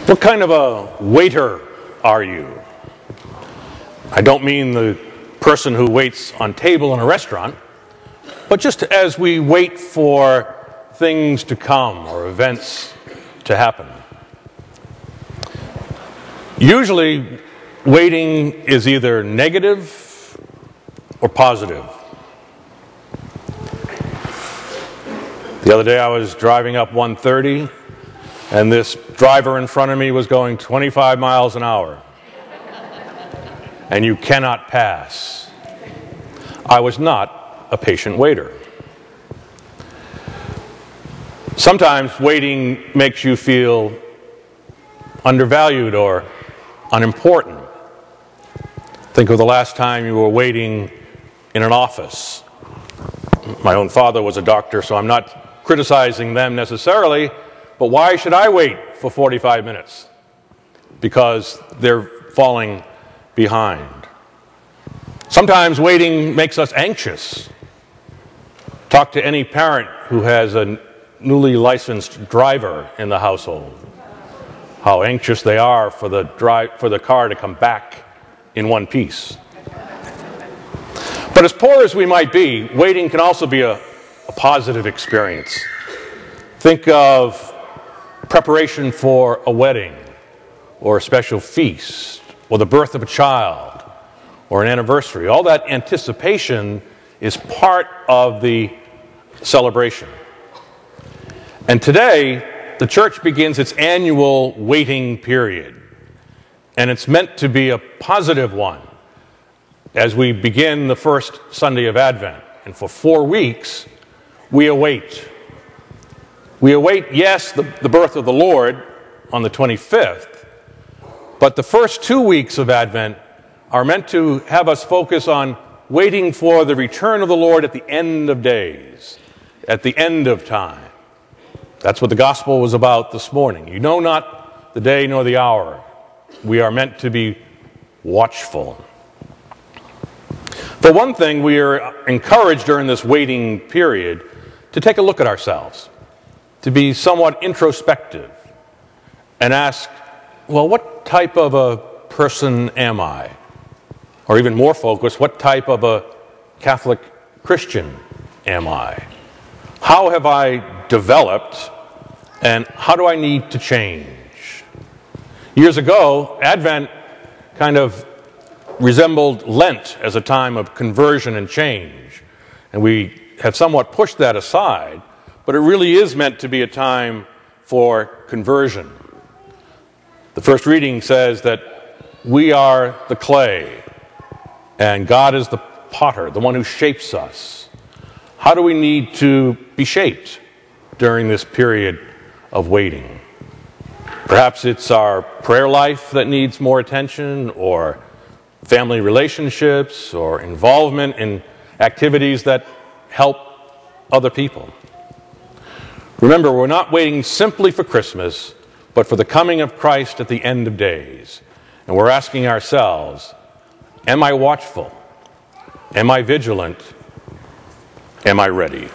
What kind of a waiter are you? I don't mean the person who waits on table in a restaurant, but just as we wait for things to come or events to happen. Usually, waiting is either negative or positive. The other day I was driving up 130, and this driver in front of me was going 25 miles an hour. And you cannot pass. I was not a patient waiter. Sometimes waiting makes you feel undervalued or unimportant. Think of the last time you were waiting in an office. My own father was a doctor, so I'm not criticizing them necessarily, but why should I wait for 45 minutes? Because they're falling behind. Sometimes waiting makes us anxious. Talk to any parent who has a newly licensed driver in the household. How anxious they are for the car to come back in one piece. But as poor as we might be, waiting can also be a positive experience. Think of preparation for a wedding, or a special feast, or the birth of a child, or an anniversary. All that anticipation is part of the celebration. And today, the church begins its annual waiting period. And it's meant to be a positive one as we begin the first Sunday of Advent. And for 4 weeks, we await. We await, yes, the birth of the Lord on the 25th, but the first 2 weeks of Advent are meant to have us focus on waiting for the return of the Lord at the end of days, at the end of time. That's what the gospel was about this morning. You know not the day nor the hour. We are meant to be watchful. For one thing, we are encouraged during this waiting period to take a look at ourselves, to be somewhat introspective and ask, well, what type of a person am I? Or even more focused, what type of a Catholic Christian am I? How have I developed, and how do I need to change? Years ago, Advent kind of resembled Lent as a time of conversion and change. And we have somewhat pushed that aside, but it really is meant to be a time for conversion. The first reading says that we are the clay, and God is the potter, the one who shapes us. How do we need to be shaped during this period of waiting? Perhaps it's our prayer life that needs more attention, or family relationships, or involvement in activities that help other people. Remember, we're not waiting simply for Christmas, but for the coming of Christ at the end of days. And we're asking ourselves, am I watchful? Am I vigilant? Am I ready?